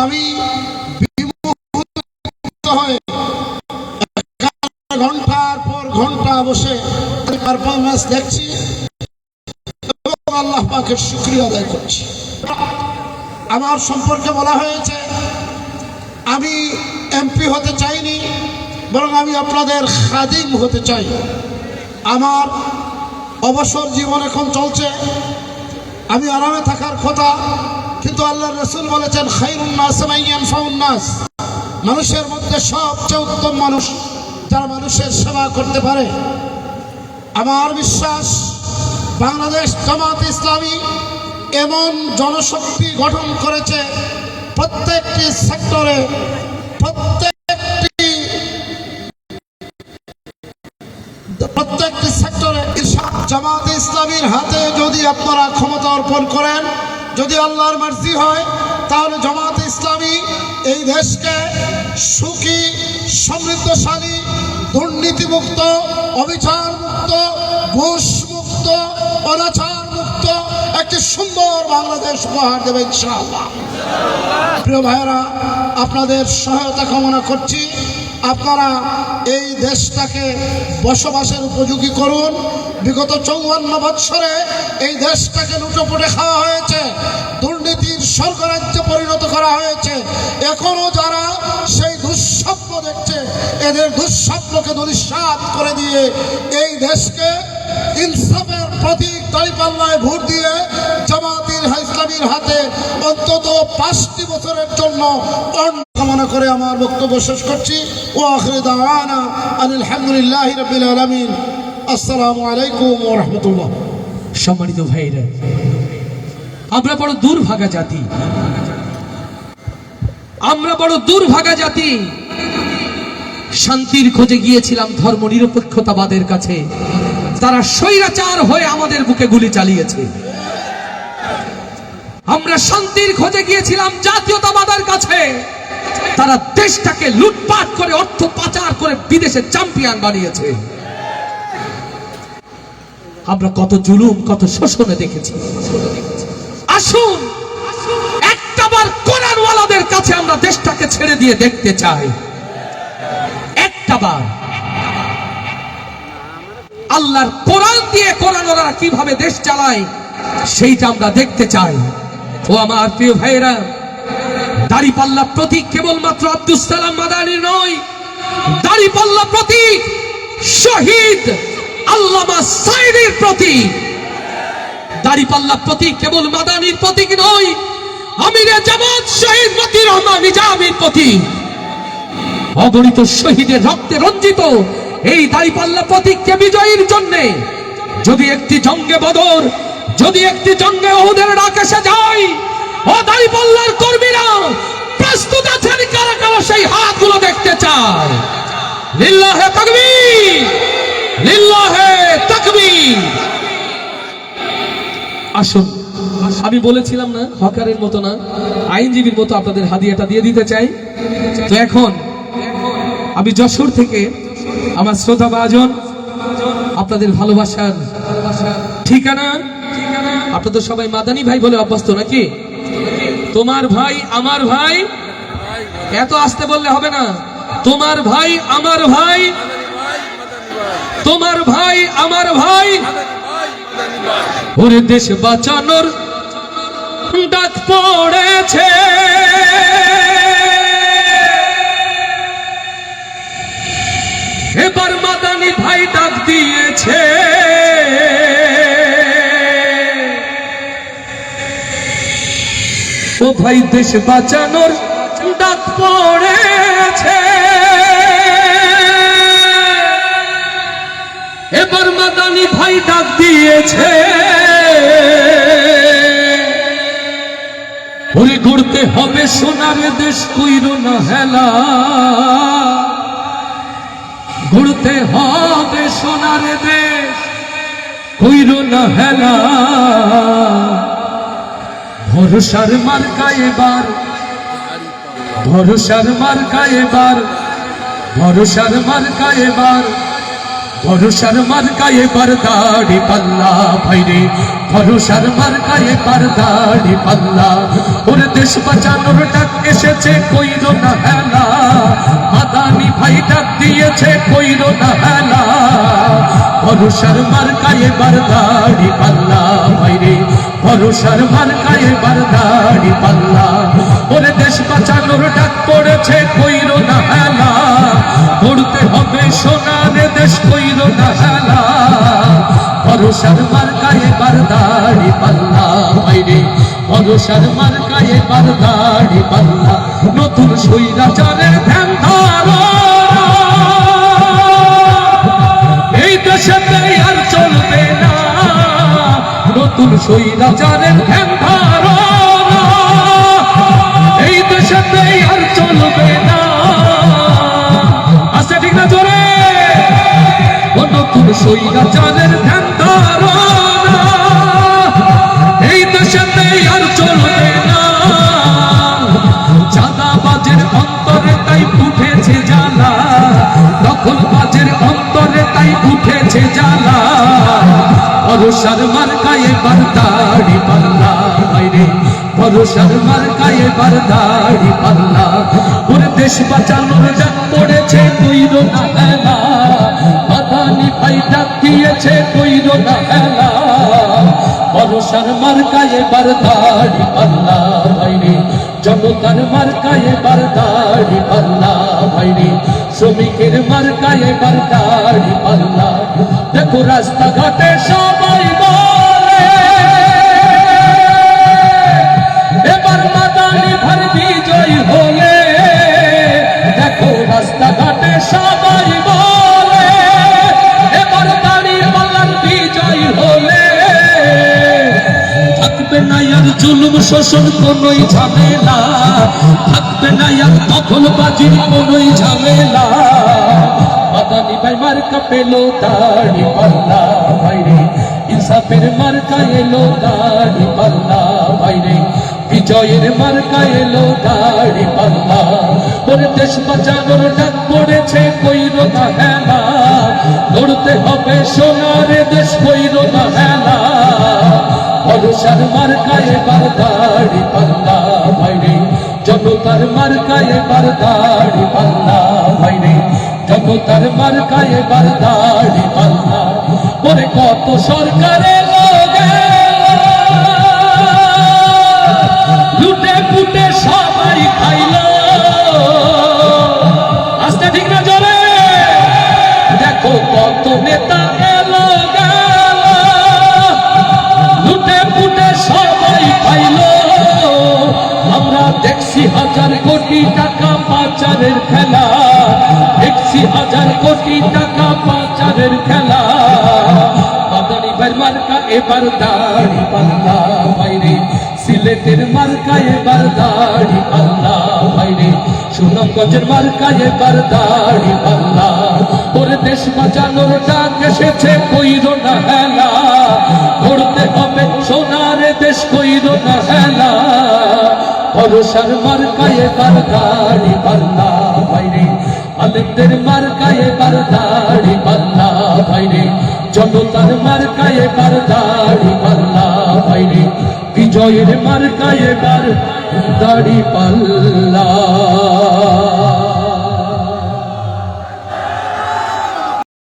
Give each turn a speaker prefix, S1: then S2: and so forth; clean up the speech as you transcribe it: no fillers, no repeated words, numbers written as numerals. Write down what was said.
S1: আমি হয়ে ঘন্টার পর ঘন্টা বসে পারফরমেন্স দেখছি এবং আল্লাহ পাকের শুকরিয়া আদায় করছি। আমার সম্পর্কে বলা হয়েছে আমি এমপি হতে চাইনি, বরং আমি আপনাদের খাদিম হতে চাই। আমার অবসর জীবন এখন চলছে, আমি আরামে থাকার কথা, কিন্তু আল্লাহর রাসূল বলেছেন খায়রুন নাস মান ইয়ানফাউন নাস, মানুষের মধ্যে সবচেয়ে উত্তম মানুষ যারা মানুষের সেবা করতে পারে। আমার বিশ্বাস বাংলাদেশ জামাত ইসলামী এমন জনশক্তি গঠন করেছে প্রত্যেকটি সেক্টরে, প্রত্যেকটি সেক্টরে জামাত ইসলামীর হাতে যদি আপনারা ক্ষমতা অর্পণ করেন, যদি আল্লাহর মার্জি হয়, তাহলে জামাত ইসলামী এই দেশকে সুখী, সমৃদ্ধশালী, দুর্নীতিমুক্ত, অবিচার মুক্ত, ঘুষ মুক্ত, অনাচার মুক্ত একটি সুন্দর বাংলাদেশ উপহার দেবে ইনশাআল্লাহ। প্রিয় ভাইয়েরা, আপনাদের সহায়তা কামনা করছি। আপনারা এই দেশটাকে বসবাসের উপযোগী করুন। বিগত 54 বৎসরে এই দেশটাকে লুটোপুটে খাওয়া হয়েছে, দুর্নীতির স্বর্গরাজ্যে পরিণত করা হয়েছে। এখনো যারা সেই দুঃস্বপ্ন দেখছে, এদের দুঃস্বপ্নকে ধূলিসাৎ করে দিয়ে এই দেশকে ইনসাফের প্রতীক দাঁড়িপাল্লায় ভোট দিয়ে জামাতের ইসলামীর হাতে অন্তত 5টি বছরের জন্য কামনা করে আমার বক্তব্য শেষ করছি। ওয়া আখিরু দাওয়ানা আলহামদুলিল্লাহি রাব্বিল আলামিন। আসসালামু আলাইকুম ওয়া রাহমাতুল্লাহ।
S2: সম্মানিত ভাইরা, আমরা বড় দুর্ভাগা জাতি, আমরা বড় দুর্ভাগা জাতি। শান্তির খোঁজে গিয়েছিলাম ধর্ম নিরপেক্ষতাবাদের কাছে, তারা স্বৈরাচার হয়ে আমাদের বুকে গুলি চালিয়েছে। আমরা শান্তির খোঁজে গিয়েছিলাম জাতীয়তাবাদের কাছে, তারা দেশটাকে লুটপাট করে অর্থ পাচার করে বিদেশে চ্যাম্পিয়ন বানিয়েছে। আমরা কত জুলুম, কত শোষণে দেখেছি। আসুন একটাবার কোরআনওয়ালাদের কাছে আমরা দেশটাকে ছেড়ে দিয়ে দেখতে চাই। একটাবার আল্লাহর কোরআন দিয়ে কোরআনওয়ালারা কিভাবে দেশ চালায় সেইটা আমরা দেখতে চাই। ও আমার প্রিয় ভাইয়েরা, দাড়িপাল্লা প্রতীক কেবলমাত্র আব্দুস সালাম মাদানী নয়, দাড়িপাল্লা প্রতীক শহীদ আল্লামা সাঈদীর প্রতীক। দাড়িপাল্লা প্রতীক কেবল মাদানীর প্রতীক নয়, আমিরে জামাত শহীদ মতিউর রহমান নিজামীর প্রতীক। অগণিত শহীদের রক্তে রঞ্জিত এই দাড়িপাল্লা প্রতীককে বিজয়ীর জন্য যদি একটি জঙ্গে বদর, যদি একটি জঙ্গে উহুদের ডাক এসে যায়, ও দাড়িপাল্লার কর্মীরা প্রস্তুত আছেন কারা কারা সেই হাতগুলো দেখতে চায়? লিল্লাহে তাকবীর, লিল্লাহে তাকবীর। আসুন, আমি বলেছিলাম না হকারের মতো না, আইনজীবীর মতো আপনাদের হাদিয়াটা দিয়ে দিতে চাই। তো এখন আমি যশোর থেকে আমার শ্রোতা ভাজন, আপনাদের ভালোবাসার ঠিকানা, আপনাদের সবাই মাদানী ভাই বলে অভ্যস্ত নাকি? তোমার ভাই আমার ভাই, এত আসতে বললে হবে না। তোমার ভাই আমার ভাই, তোমার ভাই আমার ভাই, ওরে দেশ বাঁচানোর ডাক পড়েছে, এবার মাদানী ভাই ডাক দিয়েছে। ও ভাই দেশ বাঁচানোর ডাক পড়েছে, এবার মাদানী ভাই ডাক দিয়েছে। ওরে গড়তে হবে সোনার দেশ, কইরো না হেলা, গড়তে হবে সোনার দেশ, কইরো না হেলা। ভরসার মার্কা এবার, ভরসার মার্কা এবার, ভরসার মার্কা এবার, ভরসার মার্কায় এবার দাড়ি পাল্লা ভাইরে, ভরসার মার্কায় এবার দাড়ি পাল্লা। ওরে দেশ বাঁচানোর ডাক এসেছে, কইরো না হেলা, মাদানি ভাই ডাক দিয়েছে, কইরো না হেলা। ভরসার মার্কায় এবার দাড়ি পাল্লা ভাইরে, ভরসার মার্কায় এবার দাড়ি পাল্লা। ওরে দেশ বাঁচানোর ডাক পড়েছে, কইরো না হেলা, করতে হবে সোনার দেশ, কইরো না হেলা। ভরসার মার্কায় এবার দাড়ি পাল্লা ভাইরে, ভরসার মার্কায় এবার দাড়ি পাল্লা। নতুন স্বৈরাচারের ধ্যান ধারো, এই দেশেতে আর চলবে না। নতুন স্বৈরাচারের ধ্যান ধারো, এই দেশেতে আর চলবে না। আচ্ছা ঠিক না জোরে, ও নতুন স্বৈরাচারের ধ্যান ধারো, এই দেশেতে আর চলবে না। চাঁদাবাজের অন্তরে তাই উঠেছে জ্বালা, দখলবাজের অন্তরে তাই উঠেছে জ্বালা। ভরসার মার্কায় এবার দাড়ি পাল্লা ভাইরে, ভরসার মার্কায় এবার দাড়ি পাল্লা। ওরে দেশ বাঁচানোর ডাক পড়েছে, কইরো না হেলা, মাদানি ভাই ডাক দিয়েছে, কইরো না হেলা। ভরসার মার্কায় এবার দাড়ি পাল্লা ভাইরে, জনতার মার্কায় এবার দাড়ি পাল্লা ভাইরে, শ্রমিকের মার্কায় এবার দাড়ি পাল্লা। দেখো রাস্তাঘাটে সবাই বলে, এবার মাদানি ভাই বিজয় হলে। দেখো রাস্তাঘাটে সবাই বলে, এবার দাড়ি পাল্লার বিজয় হলে। থাকবে না আর জুলুম শোষণ কোনই ঝামেলা, থাকবে না আর দখলবাজির কোনই ঝামেলা। মাদানি ভাই মার্কা পেলো দাড়ি পাল্লা ভাইরে, ইনসাফের মার্কা এলো দাড়ি পাল্লা ভাইরে, বিজয়ের মার্কা এলো দাড়ি পাল্লা। ওরে দেশ বাঁচানোর ডাক পড়েছে, কইরো না হেলা, লড়তে হবে সোনার দেশ, কইরো না হেলা। ভরসার মার্কায় এবার দাড়ি পাল্লা ভাইরে, জনতার মার্কায় এবার দাড়ি পাল্লা ভাইরে, জনতার মার্কায় এবার দাড়ি পাল্লা। ওরে কত সরকারে লোকে লুটে পুটে সবাই খাইলো। আস্তে ঠিক না জোরে, দেখো কত নেতা এলো গেল, লুটে পুটে সবাই খাইলো। আমরা দেখছি হাজার কোটি টাকা পাচারের খেলা, দেখছি হাজার কোটি টাকা পাচারের খেলা। মাদানি ভাই মার্কা এবার দাড়ি পাল্লা ভাইরে, সিলেটের মার্কা এবার দাড়ি পাল্লা ভাইরে, সুনামগঞ্জের মার্কা এবার দাড়ি পাল্লা। ওরে দেশ বাঁচানোর ডাক এসেছে, কইরো না হেলা, করতে হবে সোনার দেশ, কইরো না হেলা। ভরসার মার্কা এবার দাড়ি পাল্লা ভাইরে, আলেমদের মার্কা এবার দাড়ি পাল্লা ভাইরে, জনতার মার্কা এবার দাড়ি পাল্লা ভাইরে, বিজয়ের মার্কা এবার দাড়ি পাল্লা।